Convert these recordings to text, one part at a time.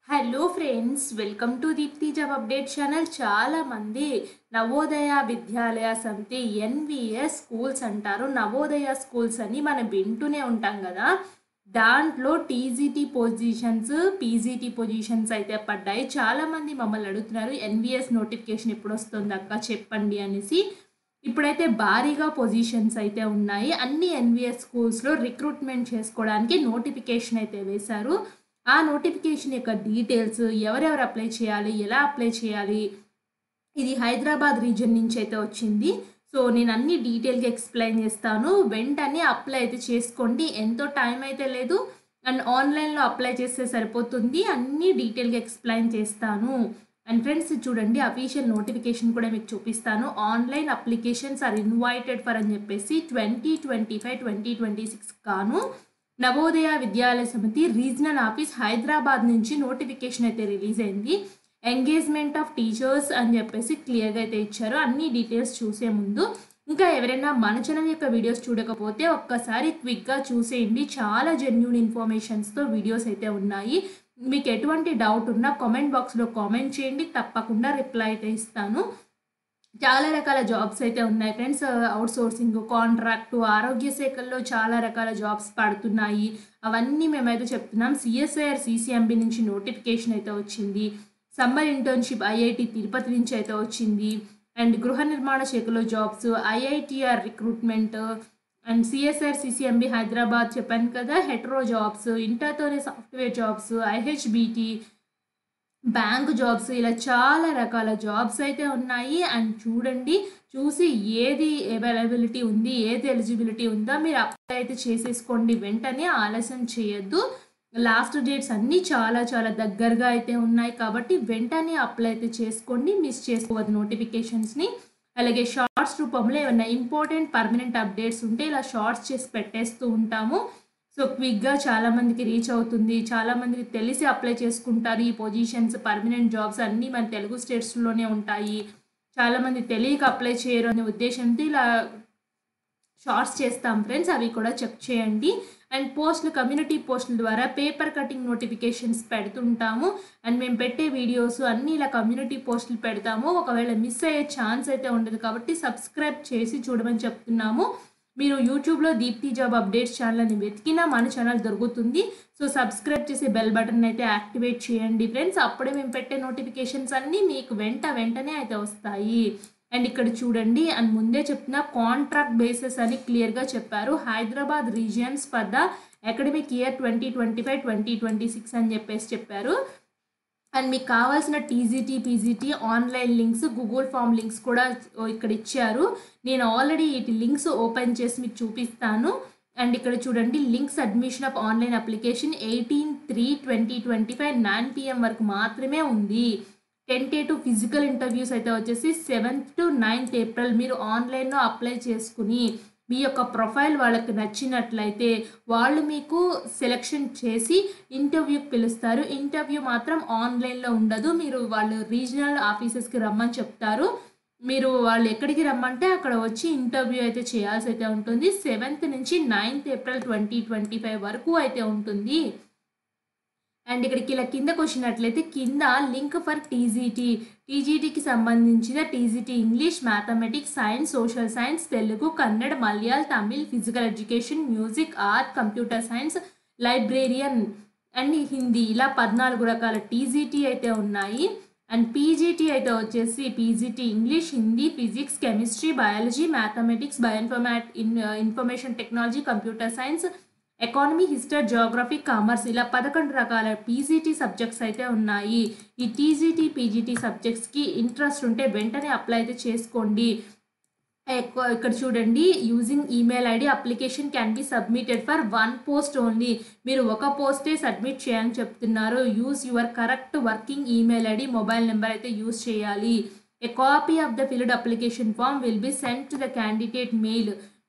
Hello friends, welcome to Deepti job update channel. చాలామంది నవోదయ విద్యాలయ సమితి NVS schools అంటారు. నవోదయ స్కూల్స్ అని మనం వింటూనే ఉంటాం కదా. దాంట్లో టీజీటీ పొజిషన్స్, పీజీటీ పొజిషన్స్ అయితే పడ్డాయి. చాలామంది మమ్మల్ని అడుగుతున్నారు ఎన్విఎస్ నోటిఫికేషన్ ఎప్పుడు వస్తుంది అక్క చెప్పండి అనేసి. ఇప్పుడైతే భారీగా పొజిషన్స్ అయితే ఉన్నాయి. అన్ని ఎన్విఎస్ స్కూల్స్లో రిక్రూట్మెంట్ చేసుకోవడానికి నోటిఫికేషన్ అయితే వేశారు. ఆ నోటిఫికేషన్ యొక్క డీటెయిల్స్, ఎవరెవరు అప్లై చేయాలి, ఎలా అప్లై చేయాలి, ఇది హైదరాబాద్ రీజన్ నుంచి అయితే వచ్చింది. సో నేను అన్ని డీటెయిల్గా ఎక్స్ప్లెయిన్ చేస్తాను. వెంటనే అప్లై అయితే చేసుకోండి. ఎంతో టైం అయితే లేదు, అండ్ ఆన్లైన్లో అప్లై చేస్తే సరిపోతుంది. అన్ని డీటెయిల్గా ఎక్స్ప్లెయిన్ చేస్తాను. అండ్ ఫ్రెండ్స్ చూడండి, అఫీషియల్ నోటిఫికేషన్ కూడా మీకు చూపిస్తాను. Online applications are invited for అని చెప్పేసి 2025-2026 గాను నవోదయ విద్యాలయ సమితి రీజనల్ ఆఫీస్ హైదరాబాద్ నుంచి నోటిఫికేషన్ అయితే రిలీజ్ అయింది. ఎంగేజ్మెంట్ ఆఫ్ టీచర్స్ అని చెప్పేసి క్లియర్గా అయితే ఇచ్చారు. అన్ని డీటెయిల్స్ చూసే ముందు ఇంకా ఎవరైనా మన ఛానల్ యొక్క వీడియోస్ చూడకపోతే ఒక్కసారి క్విక్గా చూసేయండి. చాలా జెన్యూన్ ఇన్ఫర్మేషన్స్తో వీడియోస్ అయితే ఉన్నాయి. మీకు ఎటువంటి డౌట్ ఉన్నా కామెంట్ బాక్స్లో కామెంట్ చేయండి, తప్పకుండా రిప్లై అయితే ఇస్తాను. చాలా రకాల జాబ్స్ అయితే ఉన్నాయి ఫ్రెండ్స్. అవుట్ సోర్సింగ్, కాంట్రాక్టు, ఆరోగ్య శాఖల్లో చాలా రకాల జాబ్స్ పడుతున్నాయి. అవన్నీ మేమైతే చెప్తున్నాం. సిఎస్ఐఆర్ సిసిఎంబి నుంచి నోటిఫికేషన్ అయితే వచ్చింది. సమ్మర్ ఇంటర్న్షిప్ ఐఐటి తిరుపతి నుంచి అయితే వచ్చింది. అండ్ గృహ నిర్మాణ శాఖలో jobs, IITR recruitment, and CSIR CCMB Hyderabad చెప్పాను కదా, హెట్రో జాబ్స్, ఇంటర్తోనే software jobs, IHBT bank jobs, ఇలా చాలా రకాల జాబ్స్ అయితే ఉన్నాయి. అండ్ చూడండి, చూసి ఏది అవైలబిలిటీ ఉంది, ఏది ఎలిజిబిలిటీ ఉందో మీరు అప్లై అయితే చేసేసుకోండి. వెంటనే ఆలస్యం చేయొద్దు. లాస్ట్ డేట్స్ అన్నీ చాలా చాలా దగ్గరగా అయితే ఉన్నాయి కాబట్టి వెంటనే అప్లై అయితే చేసుకోండి. మిస్ చేసుకోవద్దు నోటిఫికేషన్స్ని. అలాగే షార్ట్స్ రూపంలో ఏమైనా ఇంపార్టెంట్ పర్మనెంట్ అప్డేట్స్ ఉంటే ఇలా షార్ట్స్ చేసి పెట్టేస్తూ ఉంటాము. సో క్విక్గా చాలామందికి రీచ్ అవుతుంది. చాలామందికి తెలిసి అప్లై చేసుకుంటారు. ఈ పొజిషన్స్, పర్మనెంట్ జాబ్స్ అన్నీ మన తెలుగు స్టేట్స్లోనే ఉంటాయి. చాలామంది తెలియక అప్లై చేయరు అనే ఉద్దేశంతో ఇలా షార్ట్స్ చేస్తాం ఫ్రెండ్స్. అవి కూడా చెక్ చేయండి. అండ్ పోస్టులు, కమ్యూనిటీ పోస్టుల ద్వారా పేపర్ కటింగ్ నోటిఫికేషన్స్ పెడుతుంటాము. అండ్ మేము పెట్టే వీడియోస్ అన్నీ ఇలా కమ్యూనిటీ పోస్టులు పెడతాము. ఒకవేళ మిస్ అయ్యే ఛాన్స్ అయితే ఉండదు కాబట్టి సబ్స్క్రైబ్ చేసి చూడమని చెప్తున్నాము. మీరు యూట్యూబ్లో దీప్తి జాబ్ అప్డేట్స్ ఛానల్ అని వెతికినా మన ఛానల్ దొరుకుతుంది. సో సబ్స్క్రైబ్ చేసి బెల్ బటన్ అయితే యాక్టివేట్ చేయండి ఫ్రెండ్స్. అప్పుడే మేము పెట్టే నోటిఫికేషన్స్ అన్నీ మీకు వెంటనే అయితే వస్తాయి. అండ్ ఇక్కడ చూడండి, అండ్ ముందే చెప్తున్న కాంట్రాక్ట్ బేసిస్ అని క్లియర్గా చెప్పారు. Hyderabad regions for the academic year 2025-2026 అని చెప్పారు. అండ్ మీకు కావాల్సిన TGT, PGT online links, Google form links కూడా ఇక్కడ ఇచ్చారు. నేను ఆల్రెడీ వీటి లింక్స్ ఓపెన్ చేసి మీకు చూపిస్తాను. అండ్ ఇక్కడ చూడండి, links admission of online application 18/3/2025 9 PM వరకు మాత్రమే ఉంది. 10 ఫిజికల్ ఇంటర్వ్యూస్ అయితే వచ్చేసి 7th to 9th April మీరు ఆన్లైన్లో అప్లై చేసుకుని మీ యొక్క ప్రొఫైల్ వాళ్ళకి నచ్చినట్లయితే వాళ్ళు మీకు సెలెక్షన్ చేసి ఇంటర్వ్యూకి పిలుస్తారు. ఇంటర్వ్యూ మాత్రం ఆన్లైన్లో ఉండదు. మీరు వాళ్ళు రీజనల్ ఆఫీసెస్కి రమ్మని చెప్తారు. మీరు వాళ్ళు ఎక్కడికి రమ్మంటే అక్కడ వచ్చి ఇంటర్వ్యూ అయితే చేయాల్సి అయితే ఉంటుంది. 7th నుంచి 9th April 2025 వరకు అయితే ఉంటుంది. అండ్ ఇక్కడికి ఇలా కిందకు వచ్చినట్లయితే కింద లింక్ ఫర్ టీజీటీకి సంబంధించిన TGT English, mathematics, science, social science, Telugu, Kannada, Malayalam, Tamil, physical education, music, art, computer science, librarian and Hindi, ఇలా 14 రకాల టీజీటీ అయితే ఉన్నాయి. అండ్ పీజీటీ అయితే వచ్చేసి PGT English, Hindi, physics, chemistry, biology, mathematics, information technology, computer science, economy, history, Geography, commerce, ఇలా 11 రకాల PGT subjects అయితే ఉన్నాయి. ఈ టీజీటీ, పీజీటీ సబ్జెక్ట్స్కి ఇంట్రెస్ట్ ఉంటే వెంటనే అప్లై అయితే చేసుకోండి. ఇక్కడ చూడండి, using email ID application can be submitted for 1 post only. మీరు ఒక పోస్టే సబ్మిట్ చేయాలని చెప్తున్నారు. Use your correct working email ID, mobile number అయితే యూజ్ చేయాలి. A copy of the filled application form will be sent to the candidate mail.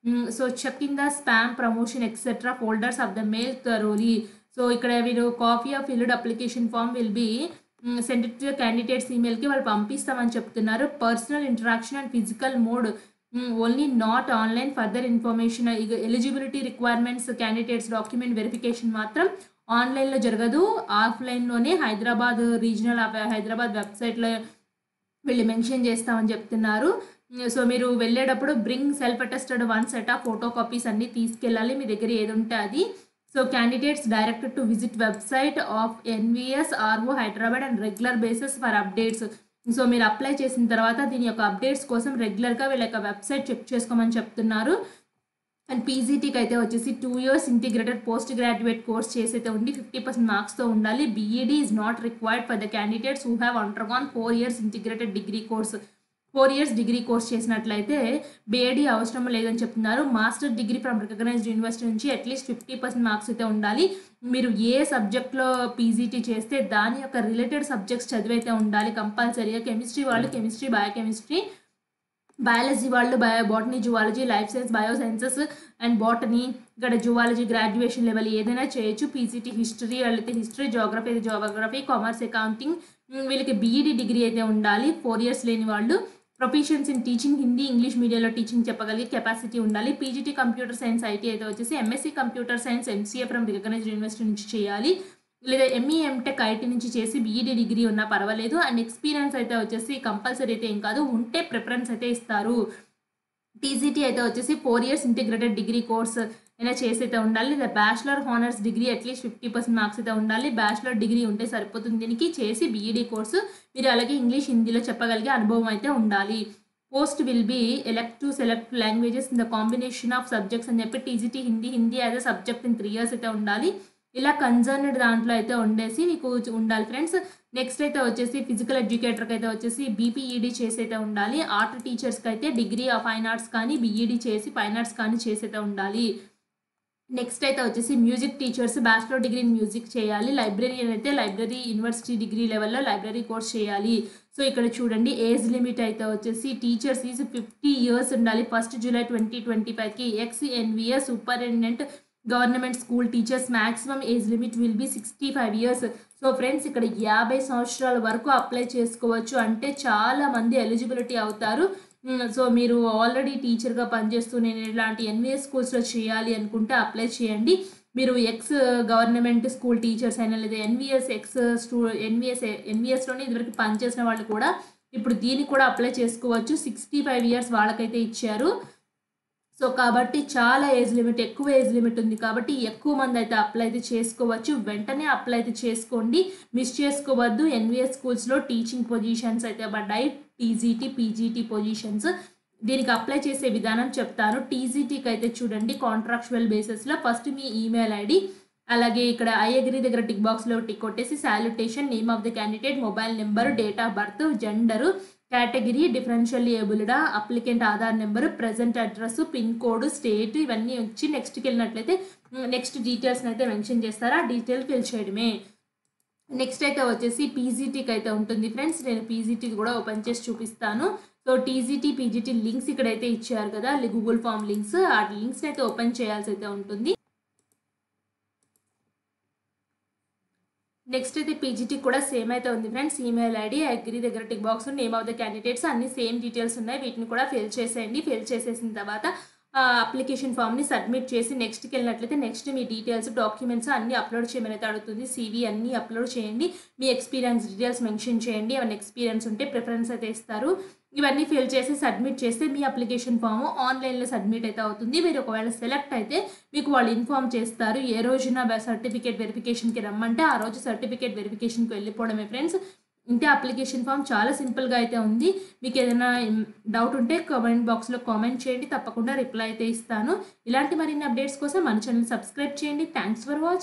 So checking the spam, promotion etcetera folders of the mail thoroughly. So ఇక్కడ మీరు copy of filled application form will be send to the candidates ఈమెయిల్కి వాళ్ళు పంపిస్తామని చెప్తున్నారు. Personal interaction and physical mode only, not online. Further information, eligibility requirements, candidates document verification మాత్రం ఆన్‌లైన్‌లో జరగదు. ఆఫ్‌లైన్‌లోనే హైదరాబాద్ వెబ్‌సైట్‌లో వీళ్ళు మెన్షన్ చేస్తామని చెప్తున్నారు. సో, మీరు వెళ్ళేటప్పుడు bring self attested 1 set of photo copies అన్నీ తీసుకెళ్ళాలి. మీ దగ్గర ఏదుంటే అది. So, candidates directed to visit website of NVS RO Hyderabad and regular basis for updates. So, మీరు అప్లై చేసిన తర్వాత దీని యొక్క అప్డేట్స్ కోసం రెగ్యులర్‌గా వీళ్ళ యొక్క వెబ్‌సైట్ చెక్ చేసుకోమని చెప్తున్నారు. అండ్ పీజీటీకి అయితే వచ్చేసి 2 years integrated post graduate course చేసైతే ఉండి 50% మార్క్స్‌తో ఉండాలి. BEd is not required for the candidates who have undergone 4 years integrated degree course. 4 years degree course చేసినట్లయితే బీఈడీ అవసరం లేదని చెప్తున్నారు. Master degree from recognised university నుంచి అట్లీస్ట్ 50% మార్క్స్ అయితే ఉండాలి. మీరు ఏ సబ్జెక్ట్‌లో పీజీటీ చేస్తే దాని యొక్క రిలేటెడ్ సబ్జెక్ట్స్ చదివైతే ఉండాలి కంపల్సరీగా. కెమిస్ట్రీ వాళ్ళు కెమిస్ట్రీ, బయోకెమిస్ట్రీ, బయాలజీ వాళ్ళు botany, zoology, life science, bio sciences and botany, ఇక్కడ జువాలజీ గ్రాడ్యుయేషన్ లెవెల్ ఏదైనా చేయొచ్చు. పీజీటీ హిస్టరీ వాళ్ళైతే హిస్టరీ, జియోగ్రఫీ అయితే జియోగ్రఫీ, కామర్స్, అకౌంటింగ్, వీళ్ళకి బీఈడీ డిగ్రీ అయితే ఉండాలి. 4 ఇయర్స్ లేని వాళ్ళు. Proficiency in teaching Hindi, English మీడియంలో టీచింగ్ చెప్పగలిగే కెపాసిటీ ఉండాలి. పీజీటీ కంప్యూటర్ సైన్స్ ఐటీ అయితే వచ్చేసి MSc computer science MCA from recognised university నుంచి చేయాలి. లేదా ఎంఈ ఎంటెక్ ఐటీ నుంచి చేసి బీఈడీ డిగ్రీ ఉన్నా పర్వాలేదు. అండ్ ఎక్స్పీరియన్స్ అయితే వచ్చేసి కంపల్సరీ అయితే ఏం కాదు, ఉంటే ప్రిఫరెన్స్ అయితే ఇస్తారు. టీజీటీ అయితే వచ్చేసి 4 ఇయర్స్ ఇంటిగ్రేటెడ్ డిగ్రీ కోర్స్ అయినా చేసి అయితే ఉండాలి. లేదా bachelor honours degree at least 50% marks అయితే ఉండాలి. బ్యాచిలర్ డిగ్రీ ఉంటే సరిపోతుంది. దీనికి చేసి బీఈడీ కోర్సు మీరు అలాగే ఇంగ్లీష్, హిందీలో చెప్పగలిగే అనుభవం అయితే ఉండాలి. Post will be select languages in the combination of subjects అని చెప్పి TGT Hindi as a subject in 3 years అయితే ఉండాలి. ఇలా కన్సర్న్డ్ దాంట్లో అయితే ఉండేసి మీకు ఉండాలి ఫ్రెండ్స్. నెక్స్ట్ అయితే వచ్చేసి ఫిజికల్ ఎడ్యుకేటర్కి అయితే వచ్చేసి బీపీఈడీ చేసి అయితే ఉండాలి. ఆర్ట్ టీచర్స్కి అయితే డిగ్రీ ఆఫ్ ఫైన్ ఆర్ట్స్ కానీ బీఈడీ చేసి ఫైన్ ఆర్ట్స్ కానీ చేసి అయితే ఉండాలి. నెక్స్ట్ అయితే వచ్చేసి music teachers bachelor degree in music చేయాలి. లైబ్రరీయన్ అయితే లైబ్రరీ యూనివర్సిటీ డిగ్రీ లెవెల్లో లైబ్రరీ కోర్స్ చేయాలి. సో, ఇక్కడ చూడండి ఏజ్ లిమిట్ అయితే వచ్చేసి టీచర్స్ ఈజ్ 50 ఇయర్స్ ఉండాలి. 1 జూలై 2025కి ex NVS superintendent government school teachers maximum age limit will be 65 years. So friends, ఇక్కడ 50 సంవత్సరాల వరకు అప్లై చేసుకోవచ్చు. అంటే చాలా మంది ఎలిజిబిలిటీ అవుతారు. సో మీరు ఆల్రెడీ టీచర్గా పనిచేస్తూ నేను ఇలాంటి ఎన్విఎస్ స్కూల్స్లో చేయాలి అనుకుంటే అప్లై చేయండి. మీరు ఎక్స్ గవర్నమెంట్ స్కూల్ టీచర్స్ అయినా లేదా ఎన్విఎస్లోనే ఇదివరకు పనిచేసిన వాళ్ళు కూడా ఇప్పుడు దీనికి కూడా అప్లై చేసుకోవచ్చు. 65 ఇయర్స్ వాళ్ళకైతే ఇచ్చారు. సో కాబట్టి చాలా ఎక్కువ ఏజ్ లిమిట్ ఉంది కాబట్టి ఎక్కువ మంది అయితే అప్లై అయితే చేసుకోవచ్చు. వెంటనే అప్లై అయితే చేసుకోండి, మిస్ చేసుకోవద్దు. ఎన్విఎస్ స్కూల్స్లో టీచింగ్ పొజిషన్స్ అయితే పడ్డాయి. TGT, PGT positions. దీనికి అప్లై చేసే విధానం చెప్తాను. టీజీటీకి అయితే చూడండి కాంట్రాక్చువల్ బేసిస్లో ఫస్ట్ మీ ఈమెయిల్ ఐడి, అలాగే ఇక్కడ ఐ అగ్రీ దగ్గర టిక్ బాక్స్లో టిక్ కొట్టేసి salutation, name of the candidate, mobile number, date of birth, gender, category, differential abled, applicant Aadhaar number, present address, pin code, state ఇవన్నీ వచ్చి నెక్స్ట్కి వెళ్ళినట్లయితే నెక్స్ట్ డీటెయిల్స్ని అయితే మెన్షన్ చేస్తారా, డీటెయిల్ ఫిల్ చేయడమే. నెక్స్ట్ అయితే వచ్చేసి పీజీటీకి అయితే ఉంటుంది ఫ్రెండ్స్. నేను పీజీటీకి కూడా ఓపెన్ చేసి చూపిస్తాను. సో టీజీటీ, పీజీటీ లింక్స్ ఇక్కడైతే ఇచ్చారు కదా గూగుల్ ఫామ్ లింక్స్, ఆ లింక్స్ని అయితే ఓపెన్ చేయాల్సి అయితే ఉంటుంది. నెక్స్ట్ అయితే పీజీటీ కూడా సేమ్ అయితే ఉంది ఫ్రెండ్స్. ఈమెయిల్ ఐడి, అగ్రీ దగ్గర tick box, name of the candidates అన్ని సేమ్ డీటెయిల్స్ ఉన్నాయి. వీటిని కూడా ఫిల్ చేసేయండి. ఫిల్ చేసేసిన తర్వాత అప్లికేషన్ ఫామ్ని సబ్మిట్ చేసి నెక్స్ట్కి వెళ్ళినట్లయితే నెక్స్ట్ మీ డీటెయిల్స్, డాక్యుమెంట్స్ అన్నీ అప్లోడ్ చేయమని అయితే అడుగుతుంది. CV అన్నీ అప్లోడ్ చేయండి. మీ ఎక్స్పీరియన్స్ డీటెయిల్స్ మెన్షన్ చేయండి. ఏమైనా ఎక్స్పీరియన్స్ ఉంటే ప్రిఫరెన్స్ అయితే ఇస్తారు. ఇవన్నీ ఫిల్ చేసి సబ్మిట్ చేస్తే మీ అప్లికేషన్ ఫామ్ ఆన్లైన్లో సబ్మిట్ అయితే అవుతుంది. మీరు ఒకవేళ సెలెక్ట్ అయితే మీకు వాళ్ళు ఇన్ఫామ్ చేస్తారు. ఏ రోజున సర్టిఫికేట్ వెరిఫికేషన్కి రమ్మంటే ఆ రోజు సర్టిఫికేట్ వెరిఫికేషన్కి వెళ్ళిపోవడమే ఫ్రెండ్స్. ఇంతే అప్లికేషన్ ఫామ్ చాలా సింపుల్గా అయితే ఉంది. మీకు ఏదైనా డౌట్ ఉంటే కామెంట్ బాక్స్లో కామెంట్ చేయండి, తప్పకుండా రిప్లై అయితే ఇస్తాను. ఇలాంటి మరిన్ని అప్డేట్స్ కోసం మన ఛానల్ సబ్స్క్రైబ్ చేయండి. Thanks for watching.